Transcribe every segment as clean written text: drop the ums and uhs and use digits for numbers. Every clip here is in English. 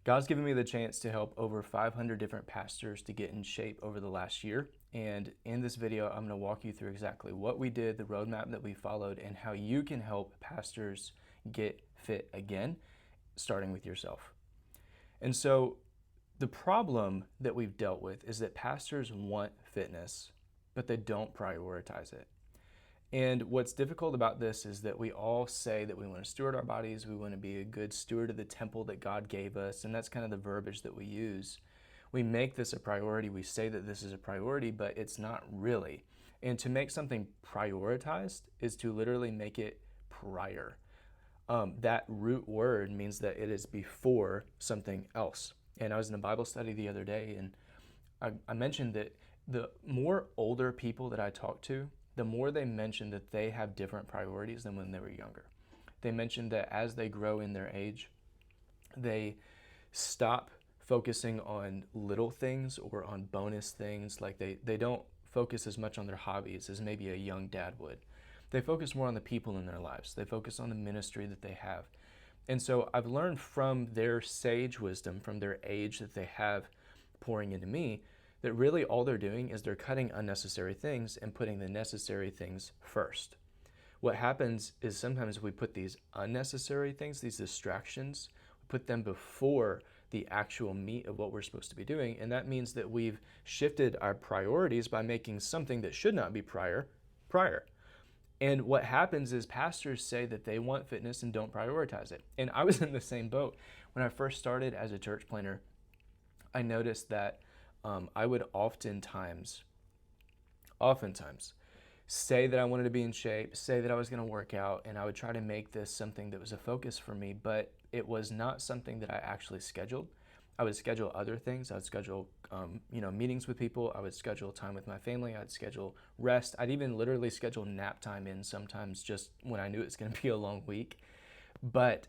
God's given me the chance to help over 500 different pastors to get in shape over the last year. And in this video, I'm going to walk you through exactly what we did, the roadmap that we followed, and how you can help pastors get fit again, starting with yourself. And so the problem that we've dealt with is that pastors want fitness, but they don't prioritize it. And what's difficult about this is that we all say that we want to steward our bodies, we want to be a good steward of the temple that God gave us, and that's kind of the verbiage that we use. We make this a priority, we say that this is a priority, but it's not really. And to make something prioritized is to literally make it prior. That root word means that it is before something else. And I was in a Bible study the other day, and I mentioned that the more older people that I talk to, the more they mention that they have different priorities than when they were younger. They mentioned that as they grow in their age, they stop focusing on little things or on bonus things. Like they don't focus as much on their hobbies as maybe a young dad would. They focus more on the people in their lives. They focus on the ministry that they have. And so I've learned from their sage wisdom, from their age that they have pouring into me, that really all they're doing is they're cutting unnecessary things and putting the necessary things first. What happens is sometimes we put these unnecessary things, these distractions, we put them before the actual meat of what we're supposed to be doing. And that means that we've shifted our priorities by making something that should not be prior. And what happens is pastors say that they want fitness and don't prioritize it. And I was in the same boat. When I first started as a church planner, I noticed that I would oftentimes say that I wanted to be in shape, say that I was going to work out, and I would try to make this something that was a focus for me, but it was not something that I actually scheduled. I would schedule other things. I would schedule, meetings with people. I would schedule time with my family. I'd schedule rest. I'd even literally schedule nap time in sometimes just when I knew it's going to be a long week. But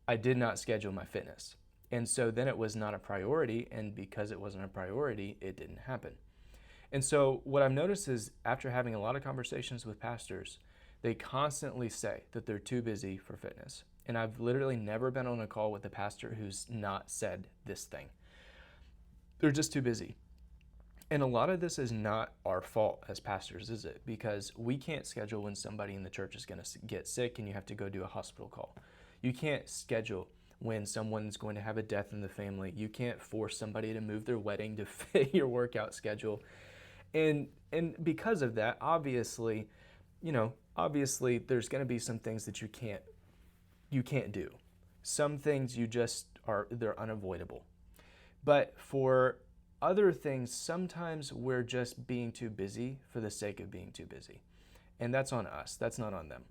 I did not schedule my fitness. And so then it was not a priority. And because it wasn't a priority, it didn't happen. And so what I've noticed is after having a lot of conversations with pastors, they constantly say that they're too busy for fitness. And I've literally never been on a call with a pastor who's not said this thing. They're just too busy. And a lot of this is not our fault as pastors, is it? Because we can't schedule when somebody in the church is going to get sick and you have to go do a hospital call. You can't schedule when someone's going to have a death in the family. You can't force somebody to move their wedding to fit your workout schedule. And because of that, obviously there's going to be some things that you can't do. Some things they're unavoidable. But for other things, sometimes we're just being too busy for the sake of being too busy. And that's on us. That's not on them.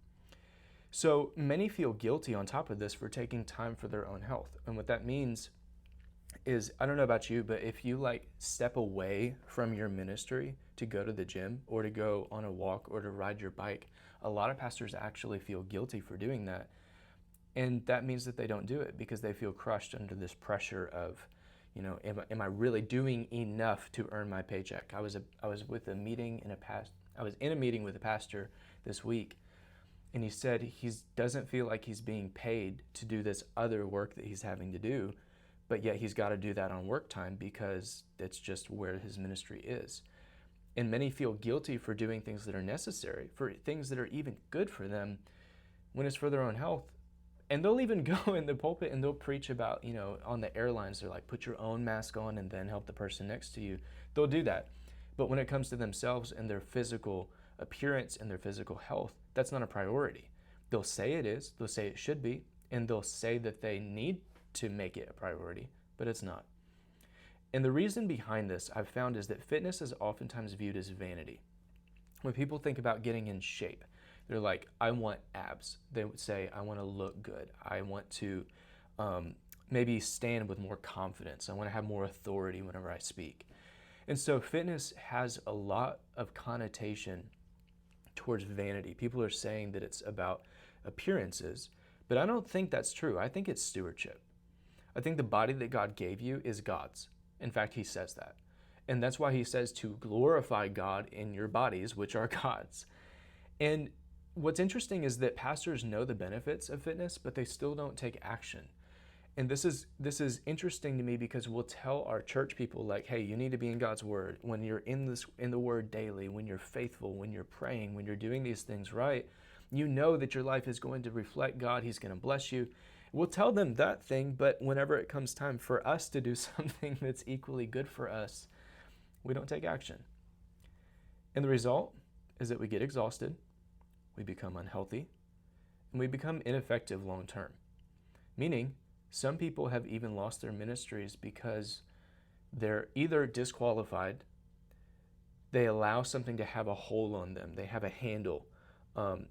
So many feel guilty on top of this for taking time for their own health. And what that means is, I don't know about you, but if you step away from your ministry to go to the gym or to go on a walk or to ride your bike, a lot of pastors actually feel guilty for doing that. And that means that they don't do it because they feel crushed under this pressure of, am I really doing enough to earn my paycheck? I was in a meeting with a pastor this week, and he said he doesn't feel like he's being paid to do this other work that he's having to do, but yet he's got to do that on work time because that's just where his ministry is. And many feel guilty for doing things that are necessary, for things that are even good for them when it's for their own health. And they'll even go in the pulpit and they'll preach about, on the airlines, they're like, put your own mask on and then help the person next to you. They'll do that. But when it comes to themselves and their physical appearance and their physical health, that's not a priority. They'll say it is, they'll say it should be, and they'll say that they need to make it a priority, but it's not. And the reason behind this, I've found, is that fitness is oftentimes viewed as vanity. When people think about getting in shape, they're like, I want abs. They would say, I want to look good. I want to maybe stand with more confidence. I want to have more authority whenever I speak. And so fitness has a lot of connotation towards vanity. People are saying that it's about appearances, but I don't think that's true. I think it's stewardship. I think the body that God gave you is God's. In fact, he says that. And that's why he says to glorify God in your bodies, which are God's. And what's interesting is that pastors know the benefits of fitness, but they still don't take action. And this is interesting to me because we'll tell our church people like, hey, you need to be in God's word. When you're in the word daily, when you're faithful, when you're praying, when you're doing these things right, you know that your life is going to reflect God. He's going to bless you. We'll tell them that thing, but whenever it comes time for us to do something that's equally good for us, we don't take action. And the result is that we get exhausted, we become unhealthy, and we become ineffective long term. Meaning, some people have even lost their ministries because they're either disqualified, they allow something to have a hold on them, they have a handle,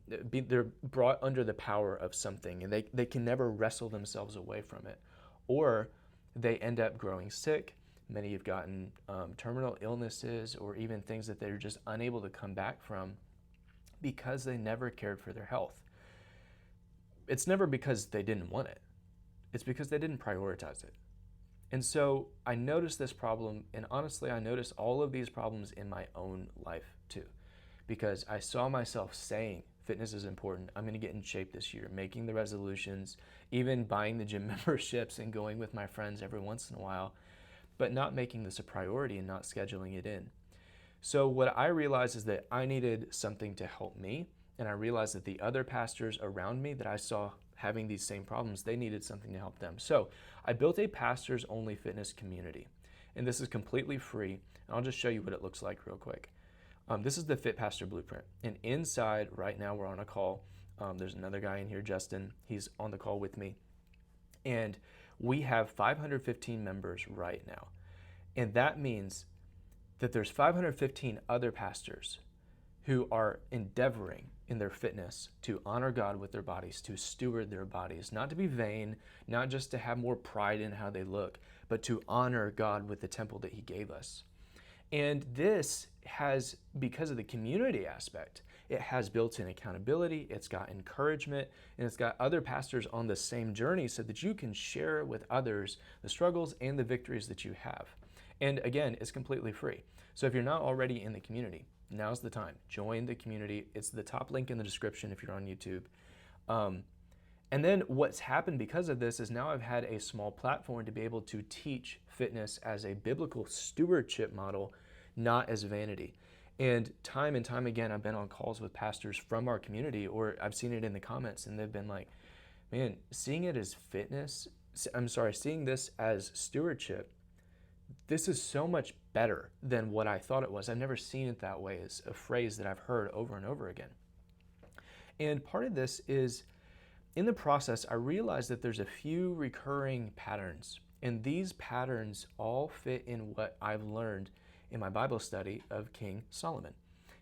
they're brought under the power of something, and they can never wrestle themselves away from it. Or they end up growing sick. Many have gotten terminal illnesses or even things that they're just unable to come back from because they never cared for their health. It's never because they didn't want it. It's because they didn't prioritize it. And so I noticed this problem, and honestly, I noticed all of these problems in my own life too, because I saw myself saying, fitness is important. I'm going to get in shape this year, making the resolutions, even buying the gym memberships and going with my friends every once in a while, but not making this a priority and not scheduling it in. So what I realized is that I needed something to help me, and I realized that the other pastors around me that I saw having these same problems, they needed something to help them. So I built a pastors only fitness community, and this is completely free, and I'll just show you what it looks like real quick. This is the Fit Pastor Blueprint, and inside right now we're on a call. There's another guy in here, Justin, he's on the call with me, and we have 515 members right now. And that means that there's 515 other pastors who are endeavoring in their fitness to honor God with their bodies, to steward their bodies, not to be vain, not just to have more pride in how they look, but to honor God with the temple that He gave us. And this has, because of the community aspect, it has built-in accountability, it's got encouragement, and it's got other pastors on the same journey so that you can share with others the struggles and the victories that you have. And again, it's completely free. So if you're not already in the community, now's the time. Join the community. It's the top link in the description if you're on YouTube. And then what's happened because of this is now I've had a small platform to be able to teach fitness as a biblical stewardship model, not as vanity. And time again, I've been on calls with pastors from our community, or I've seen it in the comments, and they've been like, man, seeing this as stewardship, this is so much better than what I thought it was. I've never seen it that way. It's a phrase that I've heard over and over again. And part of this is, in the process, I realized that there's a few recurring patterns, and these patterns all fit in what I've learned in my Bible study of King Solomon.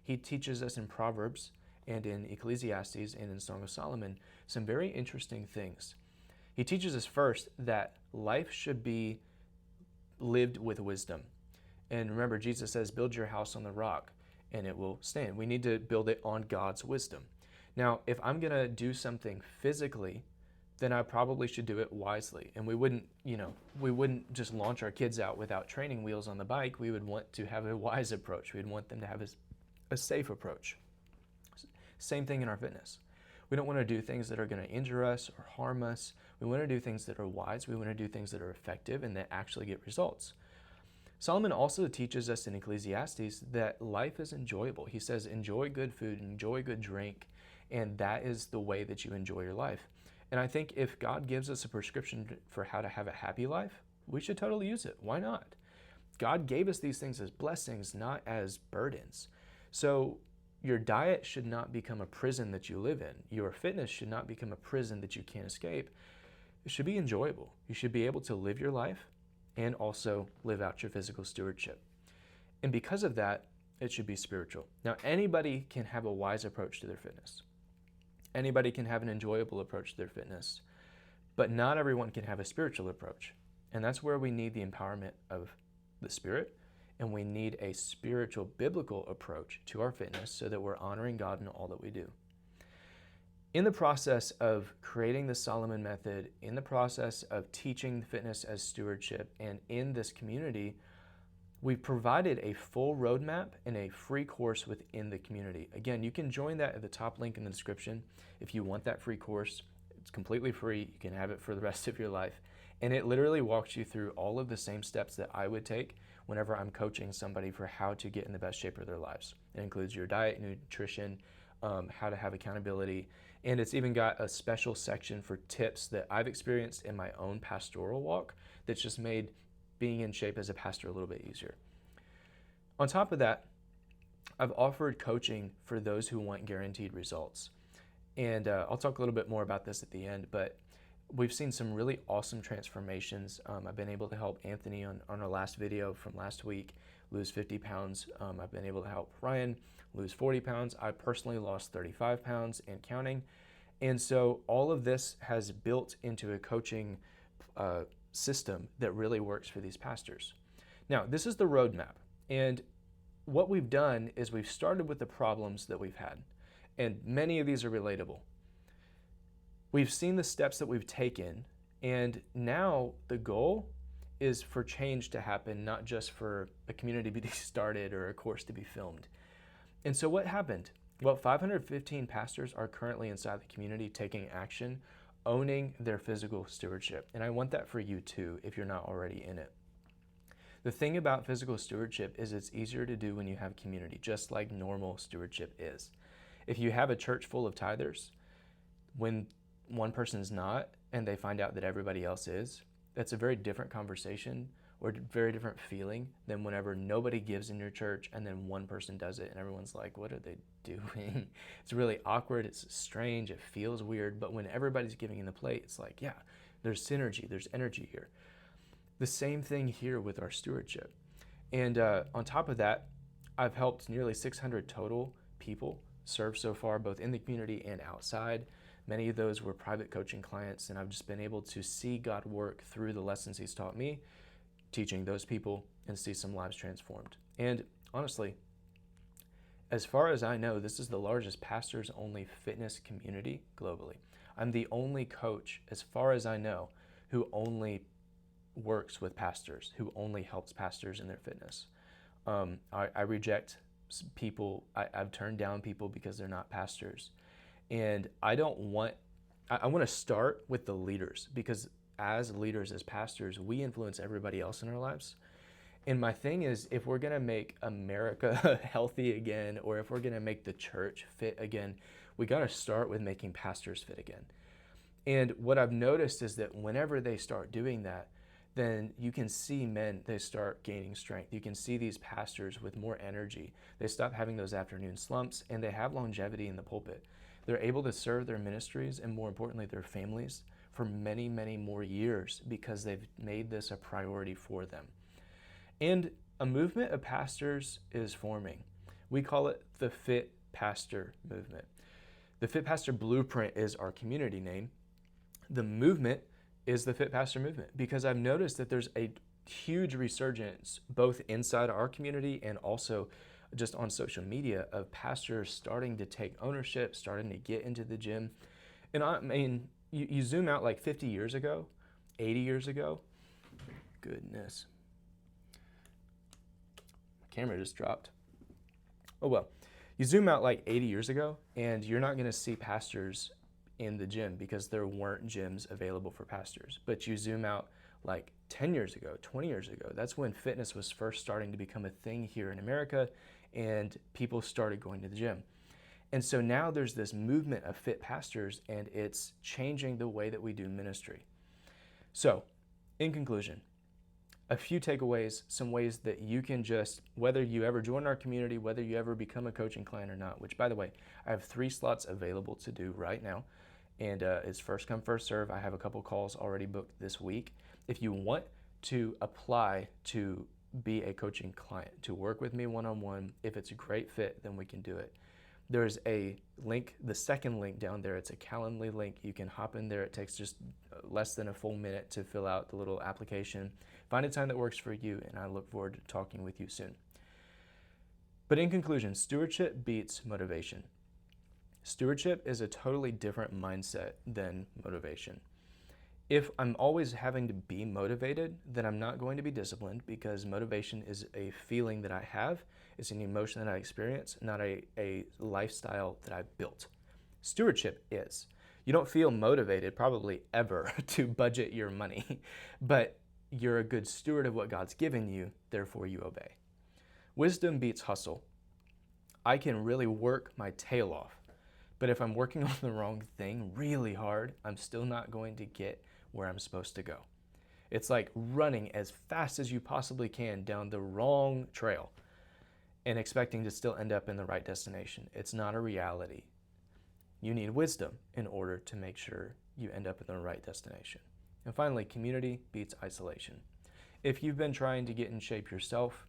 He teaches us in Proverbs and in Ecclesiastes and in Song of Solomon some very interesting things. He teaches us first that life should be lived with wisdom. And remember, Jesus says, build your house on the rock and it will stand. We need to build it on God's wisdom. Now, if I'm going to do something physically, then I probably should do it wisely. And we wouldn't just launch our kids out without training wheels on the bike. We would want to have a wise approach. We'd want them to have a safe approach. Same thing in our fitness. We don't want to do things that are going to injure us or harm us. We want to do things that are wise. We want to do things that are effective and that actually get results. Solomon also teaches us in Ecclesiastes that life is enjoyable. He says, enjoy good food, enjoy good drink, and that is the way that you enjoy your life. And I think if God gives us a prescription for how to have a happy life, we should totally use it. Why not? God gave us these things as blessings, not as burdens. So your diet should not become a prison that you live in. Your fitness should not become a prison that you can't escape. It should be enjoyable. You should be able to live your life and also live out your physical stewardship. And because of that, it should be spiritual. Now, anybody can have a wise approach to their fitness. Anybody can have an enjoyable approach to their fitness, but not everyone can have a spiritual approach. And that's where we need the empowerment of the Spirit, and we need a spiritual, biblical approach to our fitness so that we're honoring God in all that we do. In the process of creating the Solomon method, in the process of teaching fitness as stewardship, and in this community, we've provided a full roadmap and a free course within the community. Again, you can join that at the top link in the description if you want that free course. It's completely free. You can have it for the rest of your life. And it literally walks you through all of the same steps that I would take whenever I'm coaching somebody for how to get in the best shape of their lives. It includes your diet, nutrition, how to have accountability, and it's even got a special section for tips that I've experienced in my own pastoral walk that's just made being in shape as a pastor a little bit easier. On top of that, I've offered coaching for those who want guaranteed results. And I'll talk a little bit more about this at the end, but we've seen some really awesome transformations. I've been able to help Anthony on our last video from last week lose 50 pounds. I've been able to help Ryan lose 40 pounds. I personally lost 35 pounds and counting. And so all of this has built into a coaching system that really works for these pastors. Now, this is the roadmap. And what we've done is we've started with the problems that we've had. And many of these are relatable. We've seen the steps that we've taken, and now the goal is for change to happen, not just for a community to be started or a course to be filmed. And so what happened? Well, 515 pastors are currently inside the community taking action, owning their physical stewardship. And I want that for you too, if you're not already in it. The thing about physical stewardship is it's easier to do when you have community, just like normal stewardship is. If you have a church full of tithers, when one person's not and they find out that everybody else is, that's a very different conversation or very different feeling than whenever nobody gives in your church and then one person does it and everyone's like, what are they doing? It's really awkward, it's strange, it feels weird, but when everybody's giving in the plate, it's like, yeah, there's synergy, there's energy here. The same thing here with our stewardship. And on top of that, I've helped nearly 600 total people serve so far, both in the community and outside. Many of those were private coaching clients, and I've just been able to see God work through the lessons He's taught me, teaching those people, and see some lives transformed. And honestly, as far as I know, this is the largest pastors-only fitness community globally. I'm the only coach, as far as I know, who only works with pastors, who only helps pastors in their fitness. I reject people, I've turned down people because they're not pastors. And I want to start with the leaders, because as leaders, as pastors, we influence everybody else in our lives. And my thing is, if we're going to make America healthy again, or if we're going to make the church fit again, we got to start with making pastors fit again. And what I've noticed is that whenever they start doing that, then you can see men, they start gaining strength. You can see these pastors with more energy. They stop having those afternoon slumps, and they have longevity in the pulpit. They're able to serve their ministries and, more importantly, their families for many, many more years because they've made this a priority for them. And a movement of pastors is forming. We call it the Fit Pastor Movement. The Fit Pastor Blueprint is our community name. The movement is the Fit Pastor Movement, because I've noticed that there's a huge resurgence both inside our community and also just on social media of pastors starting to take ownership, starting to get into the gym. And I mean, you zoom out like 50 years ago, 80 years ago, goodness, my camera just dropped. Oh well, you zoom out like 80 years ago and you're not gonna see pastors in the gym because there weren't gyms available for pastors. But you zoom out like 10 years ago, 20 years ago, that's when fitness was first starting to become a thing here in America, and people started going to the gym. And so now there's this movement of fit pastors, and it's changing the way that we do ministry. So, in conclusion, a few takeaways, some ways that you can just, whether you ever join our community, whether you ever become a coaching client or not, which by the way, I have 3 slots available to do right now. And it's first come, first serve. I have a couple calls already booked this week. If you want to apply to be a coaching client, to work with me one-on-one, if it's a great fit, then we can do it. There's a link, the second link down there, it's a Calendly link. You can hop in there. It takes just less than a full minute to fill out the little application. Find a time that works for you, and I look forward to talking with you soon. But in conclusion, stewardship beats motivation. Stewardship is a totally different mindset than motivation. If I'm always having to be motivated, then I'm not going to be disciplined, because motivation is a feeling that I have. It's an emotion that I experience, not a lifestyle that I've built. Stewardship is. You don't feel motivated probably ever to budget your money, but you're a good steward of what God's given you, therefore you obey. Wisdom beats hustle. I can really work my tail off, but if I'm working on the wrong thing really hard, I'm still not going to get where I'm supposed to go. It's like running as fast as you possibly can down the wrong trail and expecting to still end up in the right destination. It's not a reality. You need wisdom in order to make sure you end up in the right destination. And finally, community beats isolation. If you've been trying to get in shape yourself,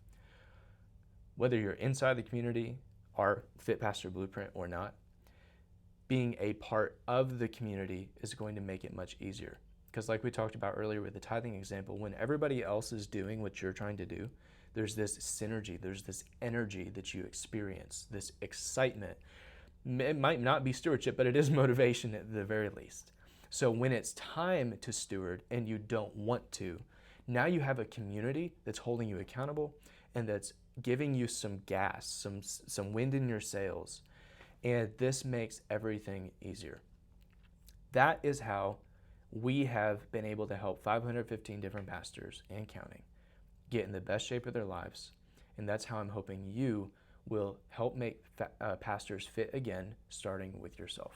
whether you're inside the community, our Fit Pastor Blueprint or not, being a part of the community is going to make it much easier. Because like we talked about earlier with the tithing example, when everybody else is doing what you're trying to do, there's this synergy, there's this energy that you experience, this excitement. It might not be stewardship, but it is motivation at the very least. So when it's time to steward and you don't want to, now you have a community that's holding you accountable and that's giving you some gas, some wind in your sails. And this makes everything easier. That is how we have been able to help 515 different pastors and counting get in the best shape of their lives. And that's how I'm hoping you will help make pastors fit again, starting with yourself.